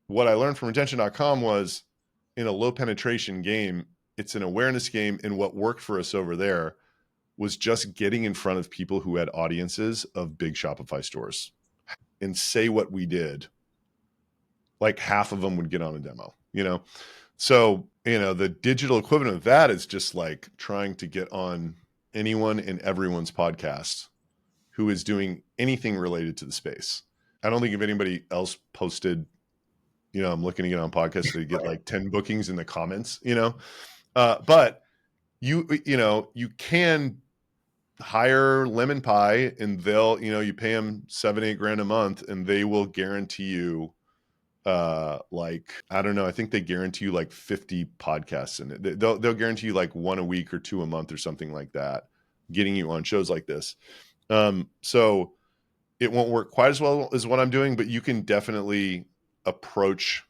what I learned from retention.com was in a low penetration game, it's an awareness game. And what worked for us over there was just getting in front of people who had audiences of big Shopify stores and say what we did. Like half of them would get on a demo, you know? So, you know, the digital equivalent of that is just like trying to get on anyone and everyone's podcast who is doing anything related to the space. I don't think if anybody else posted, you know, I'm looking to get on podcasts to get like 10 bookings in the comments, you know, but you know, you can hire Lemon Pie and they'll, you know, you pay them 7-8 grand a month and they will guarantee you like, I don't know, I think they guarantee you like 50 podcasts in it. They'll guarantee you like 1 a week or 2 a month or something like that, getting you on shows like this. So it won't work quite as well as what I'm doing, but you can definitely approach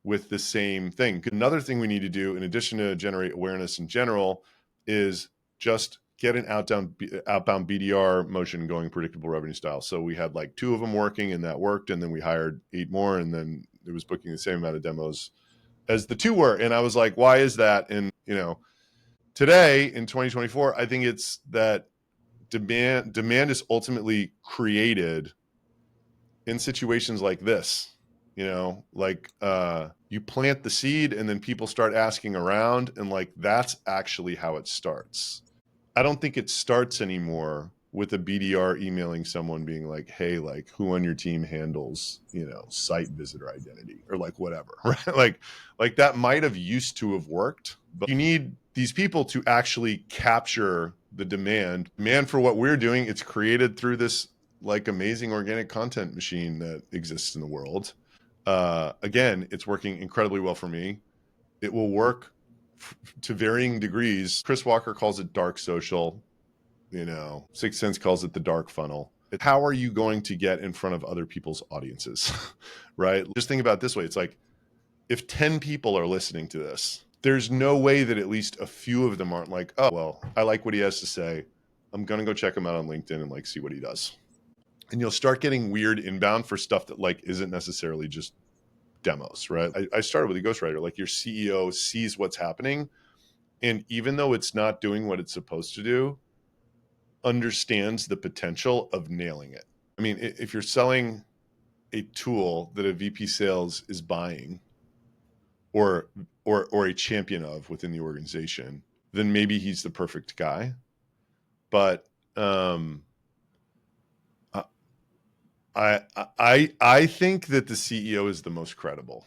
with the same thing. Another thing we need to do in addition to generate awareness in general is just get an outbound BDR motion going, predictable revenue style. So we had like 2 of them working and that worked. And then we hired 8 more and then it was booking the same amount of demos as the 2 were. And I was like, why is that? And, you know, today in 2024, I think it's that demand is ultimately created in situations like this. You know, like you plant the seed and then people start asking around and like that's actually how it starts. I don't think it starts anymore with a BDR emailing someone being like, hey, like who on your team handles, you know, site visitor identity or like whatever, right? Like that might have used to have worked, but you need these people to actually capture the demand for what we're doing. It's created through this like amazing organic content machine that exists in the world. Again, it's working incredibly well for me. It will work to varying degrees. Chris Walker calls it dark social. You know, 6th Sense calls it the dark funnel. How are you going to get in front of other people's audiences, right? Just think about it this way. It's like if 10 people are listening to this, there's no way that at least a few of them aren't like, oh, well, I like what he has to say. I'm going to go check him out on LinkedIn and like see what he does. And you'll start getting weird inbound for stuff that like isn't necessarily just demos, right? I started with a ghostwriter. Like your CEO sees what's happening. And even though it's not doing what it's supposed to do, understands the potential of nailing it. I mean, if you're selling a tool that a VP sales is buying or a champion of within the organization, then maybe he's the perfect guy. But I think that the CEO is the most credible.